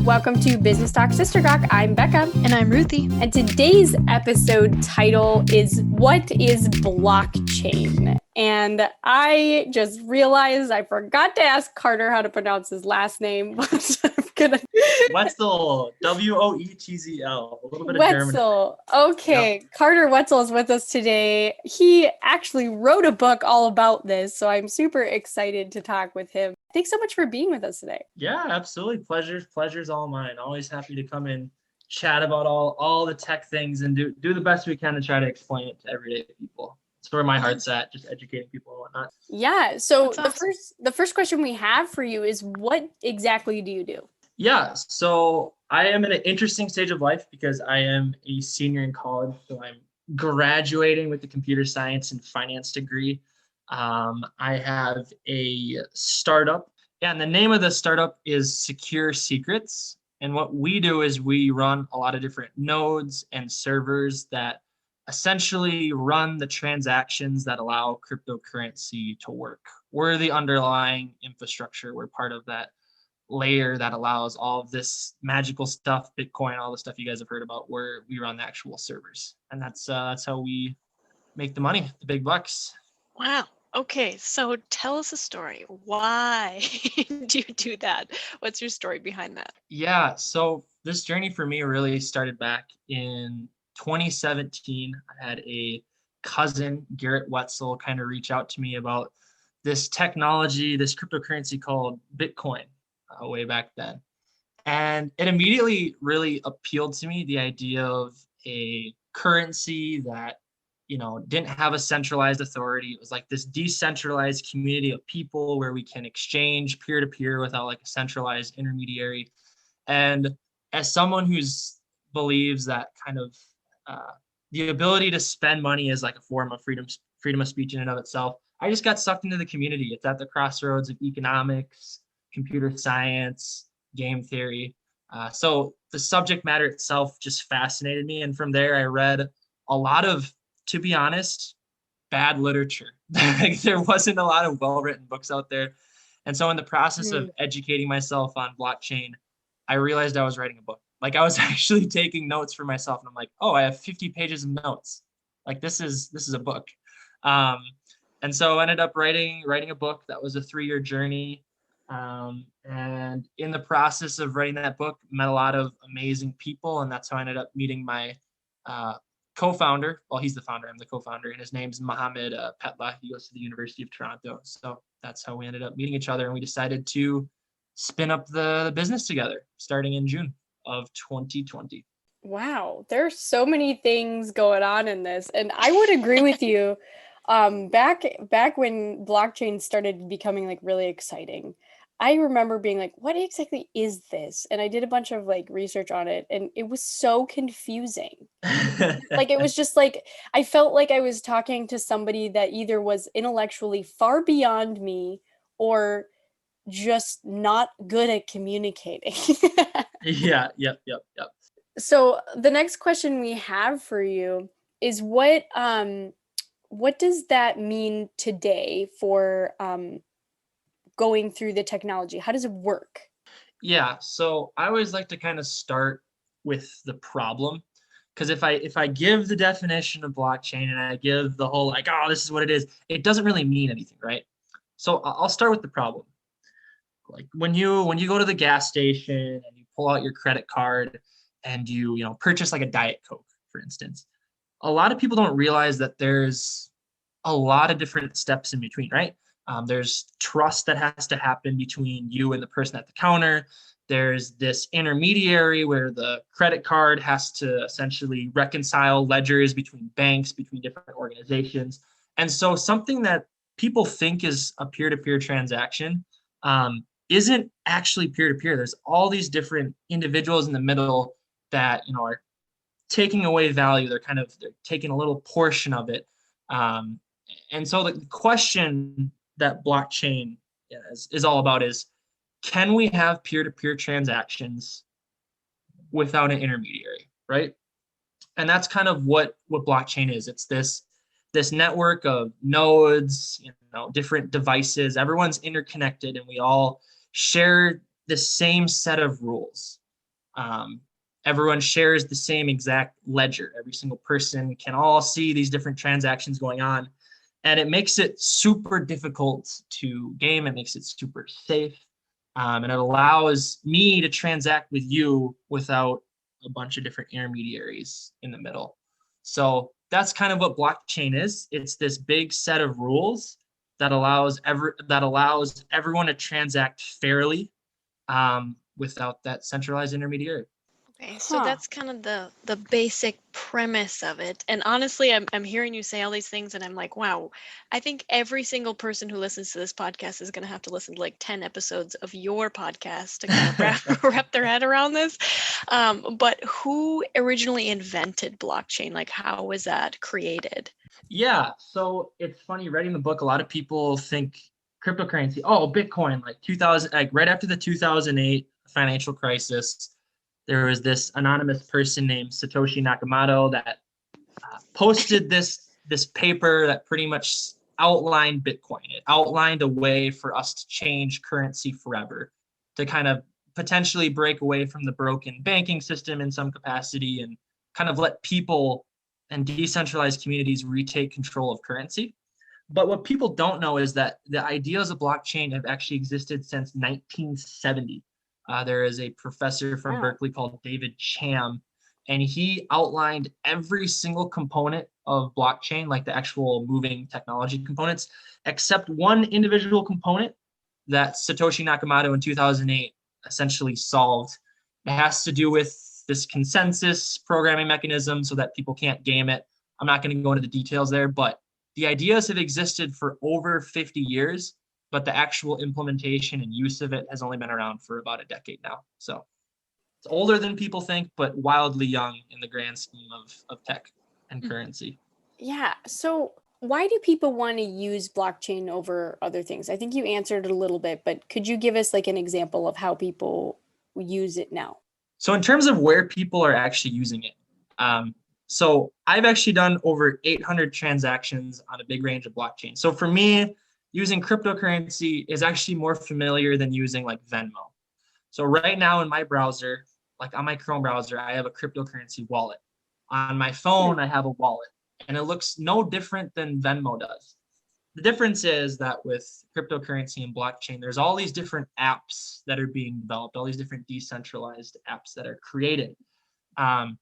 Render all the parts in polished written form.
Welcome to Business Talk Sister Talk. I'm Becca. And I'm Ruthie. And today's episode title is What is Blockchain? And I just realized I forgot to ask Carter how to pronounce his last name, but I'm gonna Woetzel, Woetzel, a little bit of Woetzel. Okay, yep. Carter Woetzel is with us today. He actually wrote a book all about this, so I'm super excited to talk with him. Thanks so much for being with us today. Yeah, absolutely. Pleasure's all mine. Always happy to come and chat about all the tech things and do the best we can to try to explain it to everyday people. That's where my heart's at, just educating people and whatnot. Yeah. So the first question we have for you is, what exactly do you do? Yeah, so I am in an interesting stage of life because I am a senior in college. So I'm graduating with a computer science and finance degree. I have a startup, and the name of the startup is Secure Secrets. And what we do is we run a lot of different nodes and servers that essentially run the transactions that allow cryptocurrency to work. We're the underlying infrastructure. We're part of that layer that allows all of this magical stuff, Bitcoin, all the stuff you guys have heard about, where we run the actual servers. And that's how we make the money, the big bucks. Wow. Okay, so tell us a story. Why do you do that? What's your story behind that? Yeah, so this journey for me really started back in 2017. I had a cousin, Garrett Woetzel, kind of reach out to me about this technology, this cryptocurrency called Bitcoin way back then. And it immediately really appealed to me, the idea of a currency that didn't have a centralized authority. It was like this decentralized community of people where we can exchange peer to peer without like a centralized intermediary. And as someone who's believes that kind of the ability to spend money is like a form of freedom of speech in and of itself, I just got sucked into the community. It's at the crossroads of economics, computer science, game theory. So the subject matter itself just fascinated me. And from there, I read a lot of, to be honest, bad literature. Like, there wasn't a lot of well-written books out there. And so in the process of educating myself on blockchain, I realized I was writing a book. Like, I was actually taking notes for myself. And I'm like, oh, I have 50 pages of notes. Like, this is a book. And so I ended up writing a book. That was a 3-year journey. And in the process of writing that book, met a lot of amazing people. And that's how I ended up meeting my co-founder. Well, he's the founder. I'm the co-founder. And his name's Mohammed Petla. He goes to the University of Toronto. So that's how we ended up meeting each other. And we decided to spin up the business together starting in June of 2020. Wow. There's so many things going on in this. And I would agree with you. Back when blockchain started becoming like really exciting, I remember being like, what exactly is this? And I did a bunch of like research on it, and it was so confusing. Like, it was just like, I felt like I was talking to somebody that either was intellectually far beyond me or just not good at communicating. Yeah, yep. So the next question we have for you is, what does that mean today for going through the technology? How does it work? Yeah, so I always like to kind of start with the problem, because if I give the definition of blockchain and I give the whole like, oh, this is what it is, it doesn't really mean anything, right? So I'll start with the problem. Like, when you go to the gas station and you pull out your credit card and you purchase like a Diet Coke, for instance, a lot of people don't realize that there's a lot of different steps in between, right? There's trust that has to happen between you and the person at the counter. There's this intermediary where the credit card has to essentially reconcile ledgers between banks, between different organizations. And so something that people think is a peer-to-peer transaction isn't actually peer-to-peer. There's all these different individuals in the middle that are taking away value. They're taking a little portion of it. And so the question that blockchain is all about is, can we have peer-to-peer transactions without an intermediary, right? And that's kind of what blockchain is. It's this network of nodes, different devices. Everyone's interconnected, and we all share the same set of rules. Everyone shares the same exact ledger. Every single person can all see these different transactions going on. And it makes it super difficult to game. It makes it super safe. And it allows me to transact with you without a bunch of different intermediaries in the middle. So that's kind of what blockchain is. It's this big set of rules that allows everyone to transact fairly, without that centralized intermediary. Okay, so Huh. that's kind of the basic premise of it. And honestly, I'm hearing you say all these things, and I'm like, wow, I think every single person who listens to this podcast is going to have to listen to like 10 episodes of your podcast to kind of wrap their head around this. But who originally invented blockchain? Like, how was that created? Yeah, so it's funny writing the book. A lot of people think cryptocurrency, oh, Bitcoin, like 2000, like right after the 2008 financial crisis, there was this anonymous person named Satoshi Nakamoto that posted this paper that pretty much outlined Bitcoin. It outlined a way for us to change currency forever, to kind of potentially break away from the broken banking system in some capacity and kind of let people and decentralized communities retake control of currency. But what people don't know is that the ideas of blockchain have actually existed since 1970. There is a professor from Wow. Berkeley called David Cham, and he outlined every single component of blockchain, like the actual moving technology components, except one individual component that Satoshi Nakamoto in 2008 essentially solved. It has to do with this consensus programming mechanism so that people can't game it. I'm not going to go into the details there, but the ideas have existed for over 50 years, but the actual implementation and use of it has only been around for about a decade now. So it's older than people think, but wildly young in the grand scheme of tech and currency. Yeah. So why do people want to use blockchain over other things? I think you answered it a little bit, but could you give us like an example of how people use it now? So in terms of where people are actually using it, so I've actually done over 800 transactions on a big range of blockchains. So for me, using cryptocurrency is actually more familiar than using like Venmo. So right now in my browser, like on my Chrome browser, I have a cryptocurrency wallet. On my phone, I have a wallet, and it looks no different than Venmo does. The difference is that with cryptocurrency and blockchain, there's all these different apps that are being developed, all these different decentralized apps that are created. Um,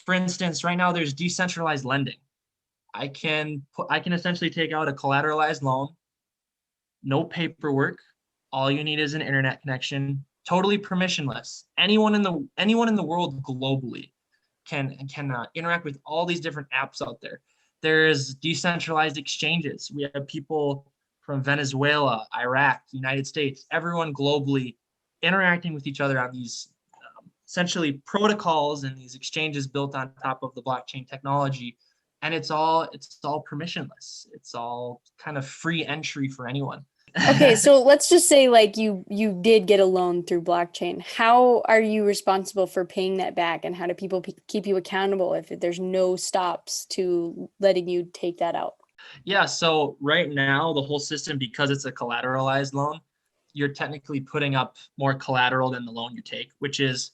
for instance, right now there's decentralized lending. I can essentially take out a collateralized loan, no paperwork. All you need is an internet connection, totally permissionless. Anyone in the world globally can interact with all these different apps out there. There's decentralized exchanges. We have people from Venezuela, Iraq, United States, everyone globally interacting with each other on these essentially protocols and these exchanges built on top of the blockchain technology. And it's all permissionless. It's all kind of free entry for anyone. Okay, so let's just say like you did get a loan through blockchain. How are you responsible for paying that back, and how do people keep you accountable if there's no stops to letting you take that out? Yeah, so right now the whole system, because it's a collateralized loan, you're technically putting up more collateral than the loan you take, which is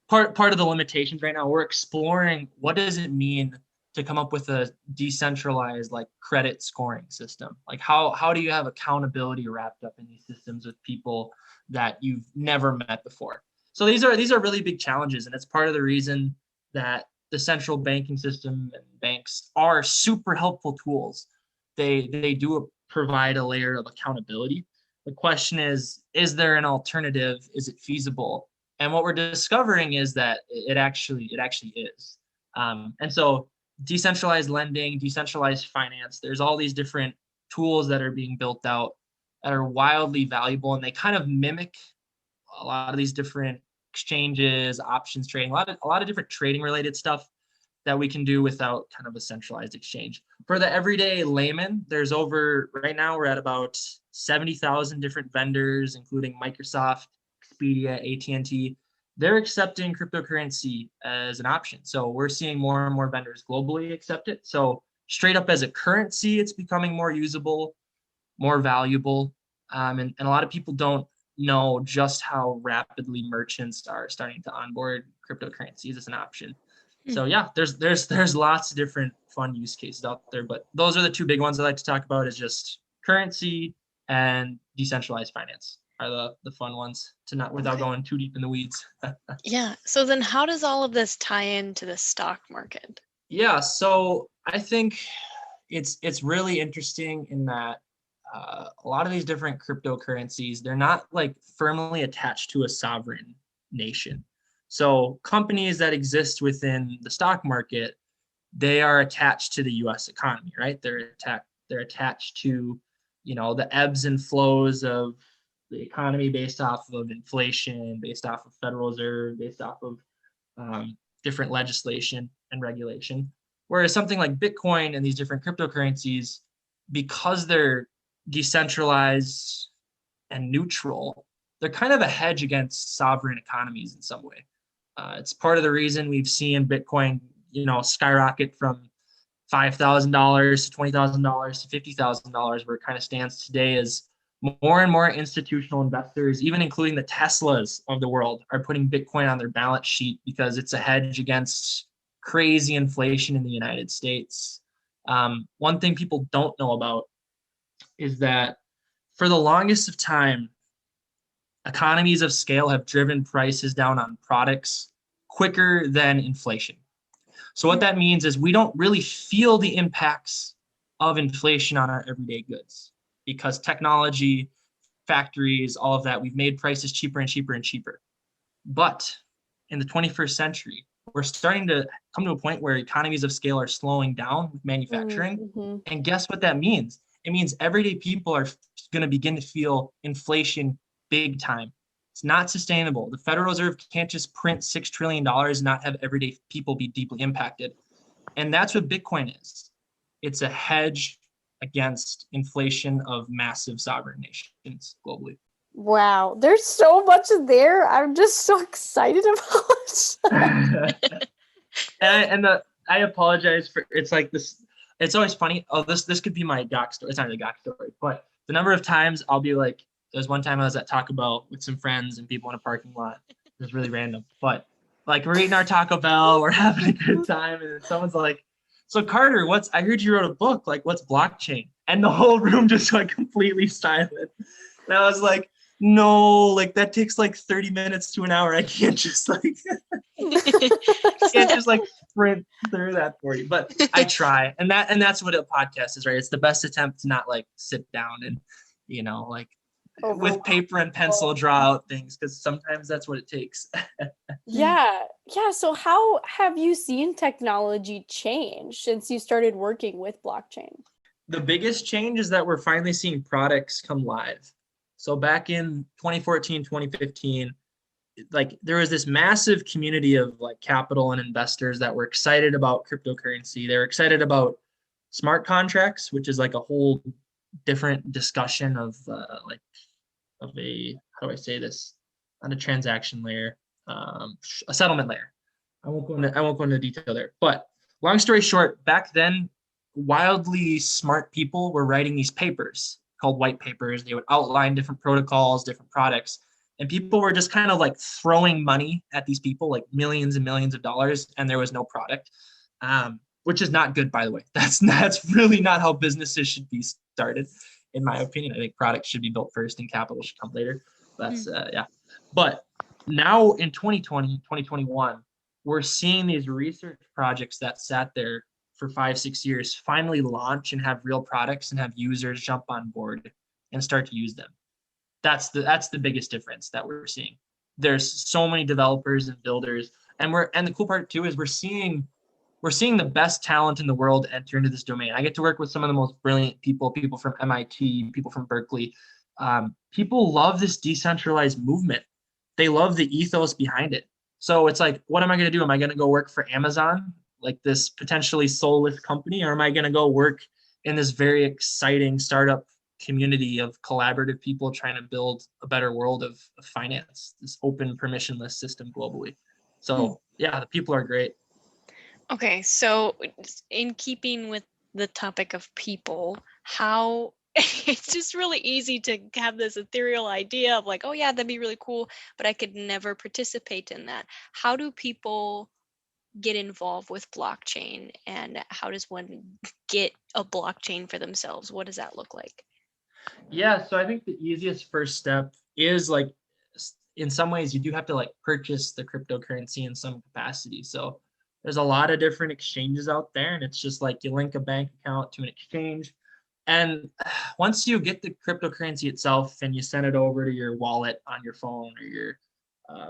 part of the limitations right now. We're exploring what does it mean to come up with a decentralized like credit scoring system. Like how do you have accountability wrapped up in these systems with people that you've never met before? So these are really big challenges, and it's part of the reason that the central banking system and banks are super helpful tools. They do provide a layer of accountability. The question is there an alternative? Is it feasible? And what we're discovering is that it actually is. And so decentralized lending, decentralized finance, there's all these different tools that are being built out that are wildly valuable, and they kind of mimic a lot of these different exchanges, options trading, a lot of different trading related stuff that we can do without kind of a centralized exchange. For the everyday layman, there's right now we're at about 70,000 different vendors, including Microsoft, Expedia, AT&T. They're accepting cryptocurrency as an option. So we're seeing more and more vendors globally accept it. So straight up as a currency, it's becoming more usable, more valuable. And a lot of people don't know just how rapidly merchants are starting to onboard cryptocurrencies as an option. So yeah, there's lots of different fun use cases out there, but those are the two big ones I like to talk about, is just currency and decentralized finance are the fun ones to not, without Okay. going too deep in the weeds. Yeah. So then how does all of this tie into the stock market? Yeah, so I think it's really interesting in that a lot of these different cryptocurrencies, they're not like firmly attached to a sovereign nation. So companies that exist within the stock market, they are attached to the U.S. economy, right? They're attached to, the ebbs and flows of the economy based off of inflation, based off of Federal Reserve, based off of different legislation and regulation. Whereas something like Bitcoin and these different cryptocurrencies, because they're decentralized and neutral, they're kind of a hedge against sovereign economies in some way. It's part of the reason we've seen Bitcoin, skyrocket from $5,000 to $20,000 to $50,000, where it kind of stands today, is more and more institutional investors, even including the Teslas of the world, are putting Bitcoin on their balance sheet because it's a hedge against crazy inflation in the United States. One thing people don't know about is that for the longest of time, economies of scale have driven prices down on products quicker than inflation. So what that means is we don't really feel the impacts of inflation on our everyday goods, because technology, factories, all of that, we've made prices cheaper and cheaper and cheaper. But in the 21st century, we're starting to come to a point where economies of scale are slowing down with manufacturing. Mm-hmm. And guess what that means? It means everyday people are going to begin to feel inflation big time. It's not sustainable. The Federal Reserve can't just print $6 trillion and not have everyday people be deeply impacted. And that's what Bitcoin is. It's a hedge against inflation of massive sovereign nations globally. Wow, there's so much there. I'm just so excited about. I apologize for, it's like this. It's always funny. Oh, this could be my doc story. It's not really a doc story, but the number of times I'll be like, there's one time I was at Taco Bell with some friends and people in a parking lot. It was really random, but like we're eating our Taco Bell, we're having a good time, and then someone's like, "So Carter, I heard you wrote a book. Like, what's blockchain?" And the whole room just went completely silent. And I was like, no, like that takes like 30 minutes to an hour. I can't just like sprint through that for you. But I try. And that's what a podcast is, right? It's the best attempt to not like sit down and, like with paper and pencil draw out things, because sometimes that's what it takes. Yeah. So how have you seen technology change since you started working with blockchain? The biggest change is that we're finally seeing products come live. So back in 2014, 2015, like there was this massive community of like capital and investors that were excited about cryptocurrency. They were excited about smart contracts, which is like a whole different discussion of how do I say this, on a transaction layer, a settlement layer. I won't go into detail there. But long story short, back then, wildly smart people were writing these papers called white papers. They would outline different protocols, different products, and people were just kind of like throwing money at these people, like millions and millions of dollars, and there was no product, which is not good, by the way. That's really not how businesses should be started, in my opinion. I think products should be built first and capital should come later. That's yeah. But now in 2020, 2021, we're seeing these research projects that sat there for 5-6 years finally launch and have real products and have users jump on board and start to use them. That's the biggest difference that we're seeing. There's so many developers and builders, and the cool part too is we're seeing the best talent in the world enter into this domain. I get to work with some of the most brilliant people from MIT, people from Berkeley. People love this decentralized movement. They love the ethos behind it. So it's like, what am I going to do? Am I going to go work for Amazon, like this potentially soulless company, or am I going to go work in this very exciting startup community of collaborative people trying to build a better world of finance, this open permissionless system globally? So yeah, the people are great. Okay, so in keeping with the topic of people, how it's just really easy to have this ethereal idea of like, oh yeah, that'd be really cool, but I could never participate in that. How do people get involved with blockchain, and how does one get a blockchain for themselves? What does that look like? Yeah, so I think the easiest first step is like in some ways you do have to like purchase the cryptocurrency in some capacity. So there's a lot of different exchanges out there, and it's just like you link a bank account to an exchange. And once you get the cryptocurrency itself and you send it over to your wallet on your phone or your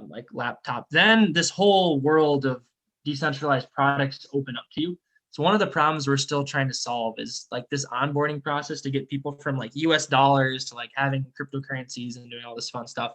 like laptop, then this whole world of decentralized products open up to you. So one of the problems we're still trying to solve is like this onboarding process to get people from like US dollars to like having cryptocurrencies and doing all this fun stuff.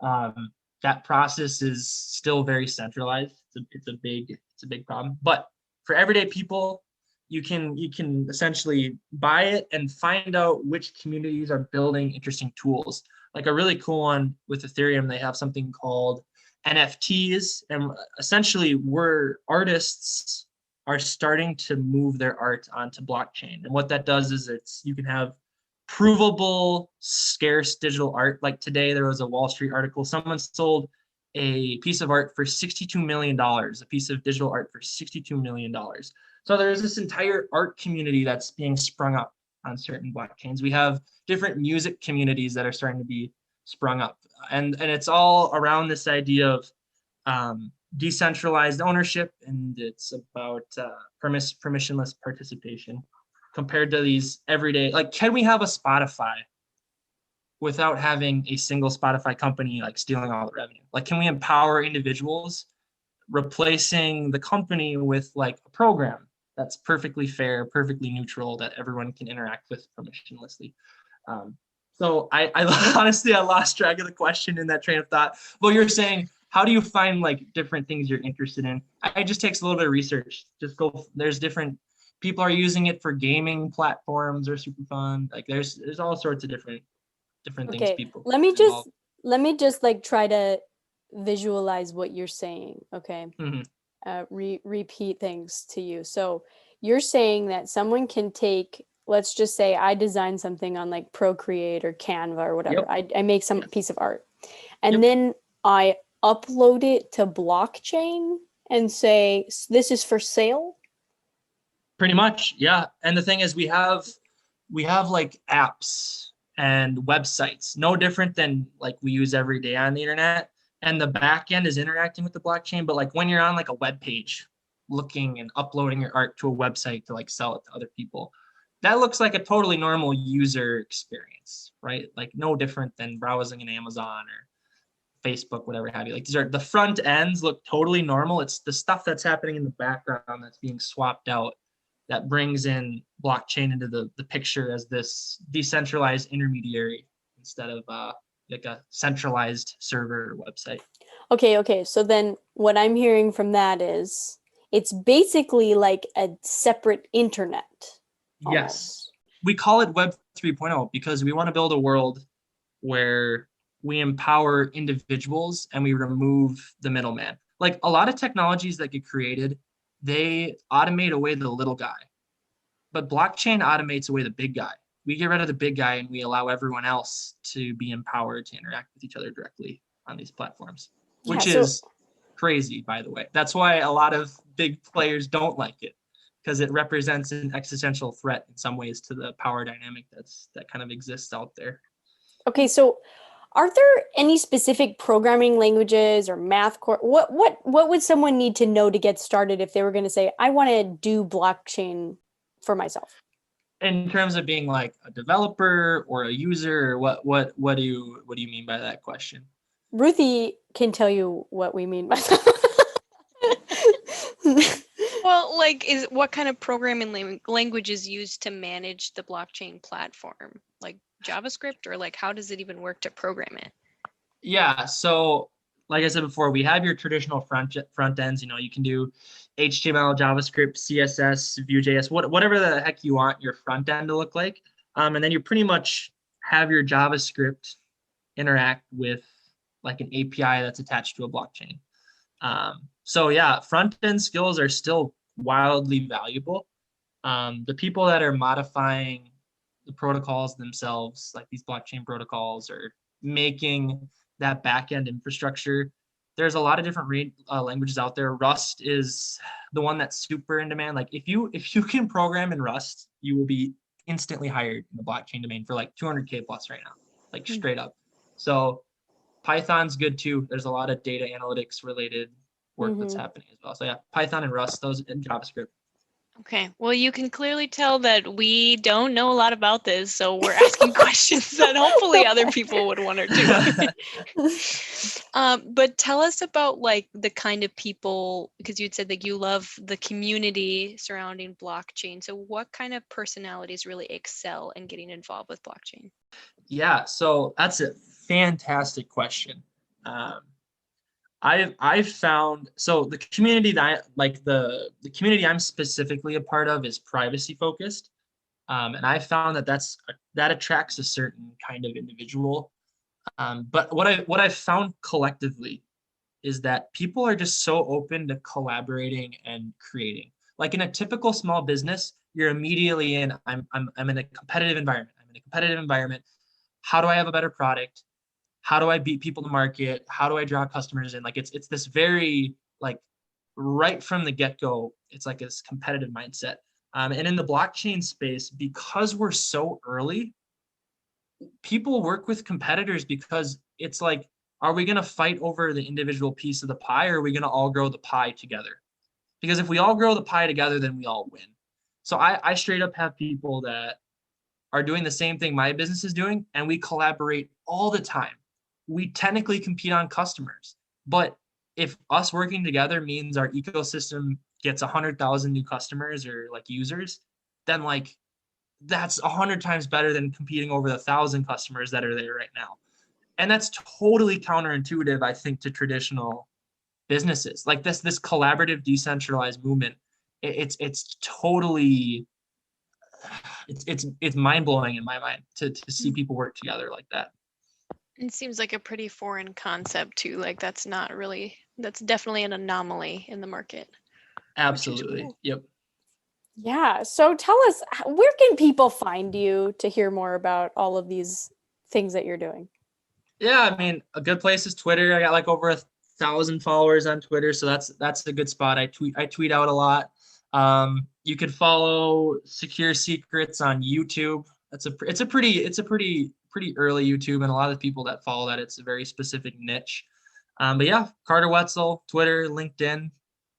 That process is still very centralized. It's a big problem. But for everyday people, you can essentially buy it and find out which communities are building interesting tools. Like a really cool one with Ethereum, they have something called NFTs, and essentially we're artists are starting to move their art onto blockchain. And what that does is you can have provable, scarce digital art. Like today, there was a Wall Street article. Someone sold a piece of art for $62 million, a piece of digital art for $62 million. So there's this entire art community that's being sprung up on certain blockchains. We have different music communities that are starting to be sprung up. And it's all around this idea of decentralized ownership, and it's about permissionless participation compared to these everyday, like, can we have a Spotify without having a single Spotify company like stealing all the revenue? Like, can we empower individuals, replacing the company with like a program that's perfectly fair, perfectly neutral, that everyone can interact with permissionlessly? So I honestly, I lost track of the question in that train of thought. Well, you're saying, how do you find like different things you're interested in? It just takes a little bit of research. Just go, there's different people are using it for gaming platforms are super fun. Like there's all sorts of different things Okay, people let me get involved. like try to visualize what you're saying. Okay. Mm-hmm. Repeat things to you. So you're saying that someone can take, let's just say I design something on like Procreate or Canva or whatever. Yep. I make some Yes. piece of art, and Yep. then I upload it to blockchain and say, this is for sale. Pretty much, yeah. And the thing is, we have like apps and websites, no different than like we use every day on the internet. And the back end is interacting with the blockchain. But like when you're on like a web page, looking and uploading your art to a website to like sell it to other people, that looks like a totally normal user experience, right? Like no different than browsing an Amazon or Facebook, whatever have you. Like these are the front ends look totally normal. It's the stuff that's happening in the background that's being swapped out that brings in blockchain into the picture as this decentralized intermediary instead of like a centralized server website. Okay. So then what I'm hearing from that is it's basically like a separate internet Yes. almost. We call it Web 3.0 because we want to build a world where we empower individuals and we remove the middleman. Like a lot of technologies that get created, they automate away the little guy. But blockchain automates away the big guy. We get rid of the big guy and we allow everyone else to be empowered to interact with each other directly on these platforms, Yeah, which so is crazy, by the way. That's why a lot of big players don't like it, because it represents an existential threat in some ways to the power dynamic that kind of exists out there. okay, so are there any specific programming languages or math core? What would someone need to know to get started if they were going to say, I want to do blockchain for myself? In terms of being like a developer or a user, or what do you mean by that question? Ruthie can tell you what we mean by that. Well, like, is what kind of programming language is used to manage the blockchain platform? Like JavaScript, or like how does it even work to program it? Yeah, so like I said before, we have your traditional front ends. You know, you can do HTML, JavaScript, CSS, Vue.js, whatever the heck you want your front end to look like. And then you pretty much have your JavaScript interact with like an API that's attached to a blockchain. So yeah, front end skills are still wildly valuable. The people that are modifying the protocols themselves, like these blockchain protocols, or making that back-end infrastructure. There's a lot of different languages out there. Rust is the one that's super in demand. Like if you can program in Rust, you will be instantly hired in the blockchain domain for like 200K plus right now, like straight up. So Python's good too. There's a lot of data analytics related work that's happening as well. So yeah, Python and Rust, those in JavaScript. Okay, well, you can clearly tell that we don't know a lot about this, so we're asking questions that hopefully other people would want to do. But tell us about like the kind of people, because you'd said that you love the community surrounding blockchain. So what kind of personalities really excel in getting involved with blockchain? Yeah, so that's a fantastic question. I've found, so the community that I like, the community I'm specifically a part of is privacy focused, and I found that attracts a certain kind of individual. But what I've found collectively is that people are just so open to collaborating and creating. Like in a typical small business, you're immediately in, I'm in a competitive environment. I'm in a competitive environment. How do I have a better product? How do I beat people to market? How do I draw customers in? Like it's this very like right from the get-go, it's like this competitive mindset. And in the blockchain space, because we're so early, people work with competitors because it's like, are we going to fight over the individual piece of the pie, or are we going to all grow the pie together? Because if we all grow the pie together, then we all win. So I straight up have people that are doing the same thing my business is doing, and we collaborate all the time. We technically compete on customers, but if us working together means our ecosystem gets 100,000 new customers or like users, then like that's 100 times better than competing over the 1,000 customers that are there right now. And that's totally counterintuitive, I think, to traditional businesses. Like this collaborative decentralized movement, it's totally it's mind-blowing in my mind to see people work together like that. It seems like a pretty foreign concept too. Like that's definitely an anomaly in the market. Absolutely. Cool. Yep. Yeah. So tell us, where can people find you to hear more about all of these things that you're doing? Yeah, I mean, a good place is Twitter. I got like over 1,000 followers on Twitter, so that's a good spot. I tweet out a lot. You could follow Secure Secrets on YouTube. It's a pretty early YouTube, and a lot of the people that follow that, it's a very specific niche. But yeah, Carter Woetzel, Twitter, LinkedIn,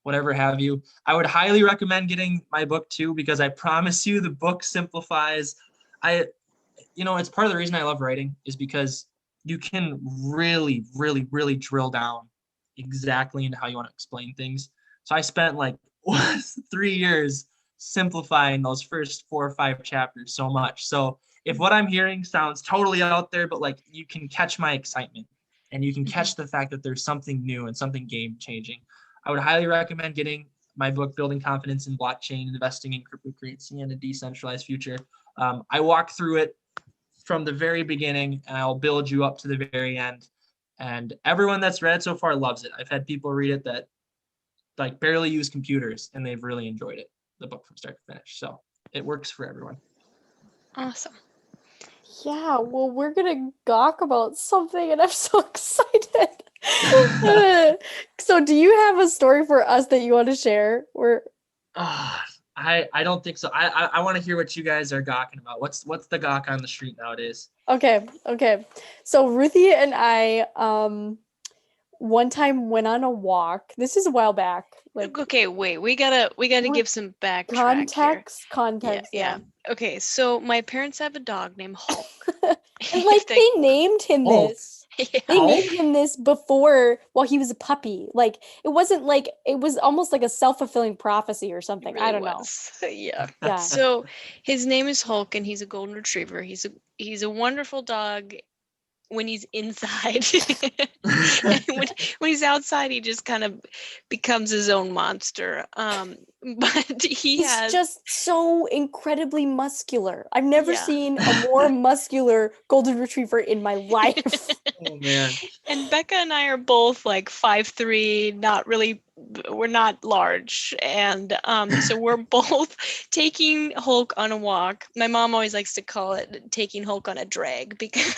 whatever have you. I would highly recommend getting my book too, because I promise you the book simplifies. It's part of the reason I love writing is because you can really, really, really drill down exactly into how you want to explain things. So I spent like 3 years simplifying those first 4 or 5 chapters so much. So if what I'm hearing sounds totally out there, but like you can catch my excitement and you can catch the fact that there's something new and something game changing, I would highly recommend getting my book, Building Confidence in Blockchain, Investing in Cryptocurrency and a Decentralized Future. I walk through it from the very beginning, and I'll build you up to the very end. And everyone that's read it so far loves it. I've had people read it that like barely use computers, and they've really enjoyed it, the book from start to finish. So it works for everyone. Awesome. Yeah, well, we're gonna gawk about something, and I'm so excited. So do you have a story for us that you want to share? I don't think so. I want to hear what you guys are gawking about. What's the gawk on the street nowadays? Okay. So Ruthie and I one time went on a walk. This is a while back. Like, okay, wait, we gotta give some backtrack context. Yeah. Okay, so my parents have a dog named Hulk. And like they named him this. Yeah. They named him this before while he was a puppy. Like it wasn't like, it was almost like a self-fulfilling prophecy or something. Really I don't know. Yeah. So his name is Hulk, and he's a golden retriever. He's a wonderful dog when he's inside. And when he's outside, he just kind of becomes his own monster. But he's just so incredibly muscular. I've never seen a more muscular golden retriever in my life. Oh man. And Becca and I are both like 5'3", not really we're not large, and so we're both taking Hulk on a walk. My mom always likes to call it taking Hulk on a drag, because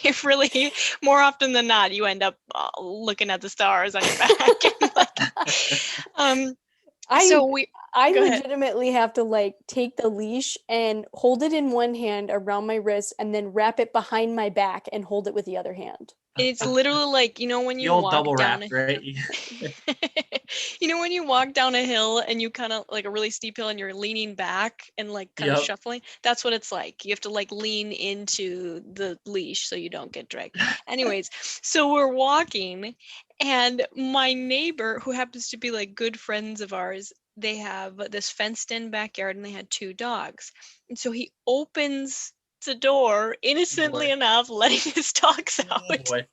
it really, more often than not, you end up looking at the stars on your back. And so I go ahead. legitimately have to like take the leash and hold it in one hand around my wrist and then wrap it behind my back and hold it with the other hand. It's literally like, when The you old walk double down wrap, right? when you walk down a hill and you kind of like a really steep hill and you're leaning back and like kind of Yep. shuffling, that's what it's like. You have to like lean into the leash so you don't get dragged. Anyways, so we're walking, and my neighbor, who happens to be like good friends of ours, they have this fenced in backyard and they had 2 dogs. And so he opens the door innocently boy. enough, letting his dogs Oh out. boy.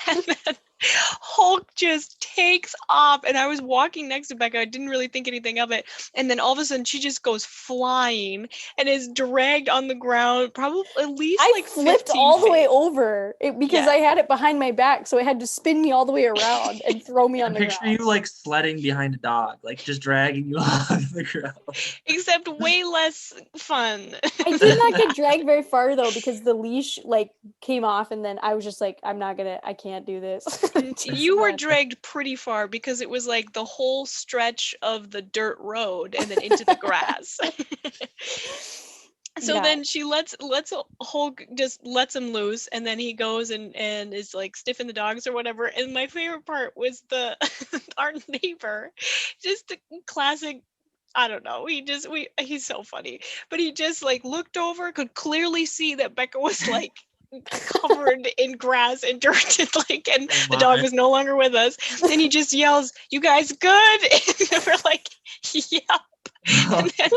And then Hulk just takes off, and I was walking next to Becca. I didn't really think anything of it, and then all of a sudden she just goes flying and is dragged on the ground, probably at least I like flipped 15 all the feet. way over because Yeah. I had it behind my back, so it had to spin me all the way around and throw me on the Picture ground. you like sledding behind a dog, like just dragging you along the ground. Except way less fun. I did not get dragged very far though because the leash like came off and then I was just like, I can't do this. You were Not. dragged pretty far because it was like the whole stretch of the dirt road and then into the grass. So Yeah. then she lets Hulk, just lets him loose, and then he goes and is like sniffing the dogs or whatever. And my favorite part was the our neighbor, just the classic. I don't know. He's so funny, but he just like looked over, could clearly see that Becca was like covered in grass and dirt, and like, and Oh the dog my. was no longer with us. And he just yells, "You guys good?" And we're like, "Yeah." And then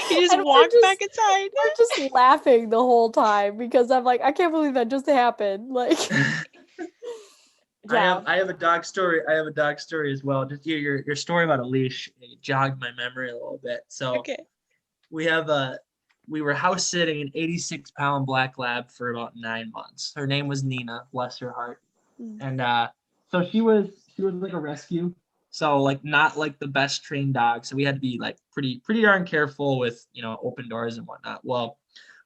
he just And walked back inside. we're just laughing the whole time because I'm like, I can't believe that just happened. Like, yeah. I have a dog story. I have a dog story as well. Just your story about a leash, it jogged my memory a little bit. So Okay. we were house sitting an 86-pound black lab for about 9 months. Her name was Nina, bless her heart. And so she was like a rescue. So like not like the best trained dog. So we had to be like pretty darn careful with, open doors and whatnot. Well,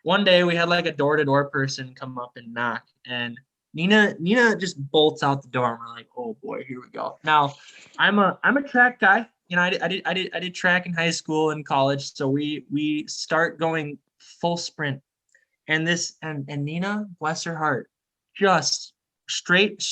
one day we had like a door-to-door person come up and knock, and Nina just bolts out the door, and we're like, oh boy, here we go. Now, I'm a track guy. I did track in high school and college, so we start going full sprint, and Nina, bless her heart, just straight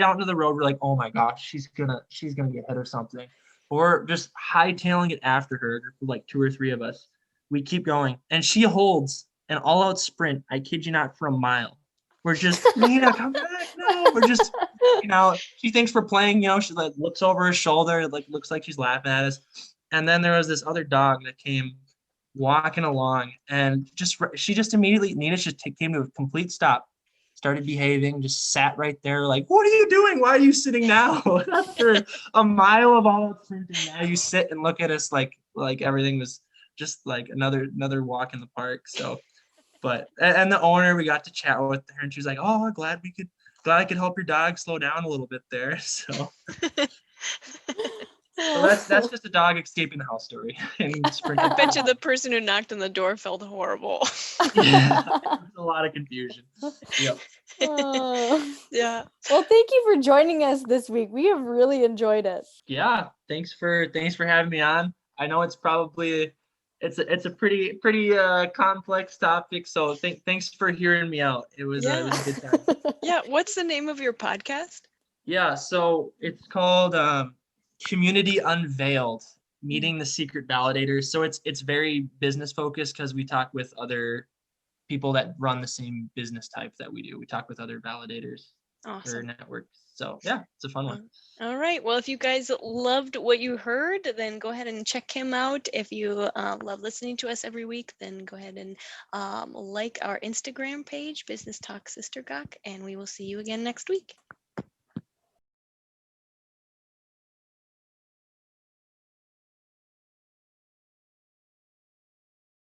out into the road. We're like, oh my gosh, she's gonna get hit or something. Or just hightailing it after her, like 2 or 3 of us. We keep going, and she holds an all-out sprint. I kid you not, for a mile. We're just, Nina, come back! No, we're just, she thinks we're playing. She like looks over her shoulder, like looks like she's laughing at us. And then there was this other dog that came walking along, and she just immediately, Nina just came to a complete stop, started behaving, just sat right there like, what are you doing? Why are you sitting now? After a mile of all out sprinting, now you sit and look at us like everything was just like another walk in the park. So, but and the owner, we got to chat with her, and she was like, oh, glad I could help your dog slow down a little bit there. So that's just a dog escaping the house story and I sprinting. bet you the person who knocked on the door felt horrible. Yeah, there's a lot of confusion. Yep. Yeah. Well, thank you for joining us this week. We have really enjoyed it. Yeah, thanks for having me on. I know it's probably it's a pretty complex topic, so thanks for hearing me out. It was Yeah. a good time. Yeah. What's the name of your podcast? Yeah, so it's called Community Unveiled, Meeting the Secret Validators. So it's very business focused because we talk with other people that run the same business type that we do. We talk with other validators or Awesome. networks. So yeah, it's a fun one. All right. Well, if you guys loved what you heard, then go ahead and check him out. If you love listening to us every week, then go ahead and like our Instagram page, Business Talk Sister Gawk, and we will see you again next week.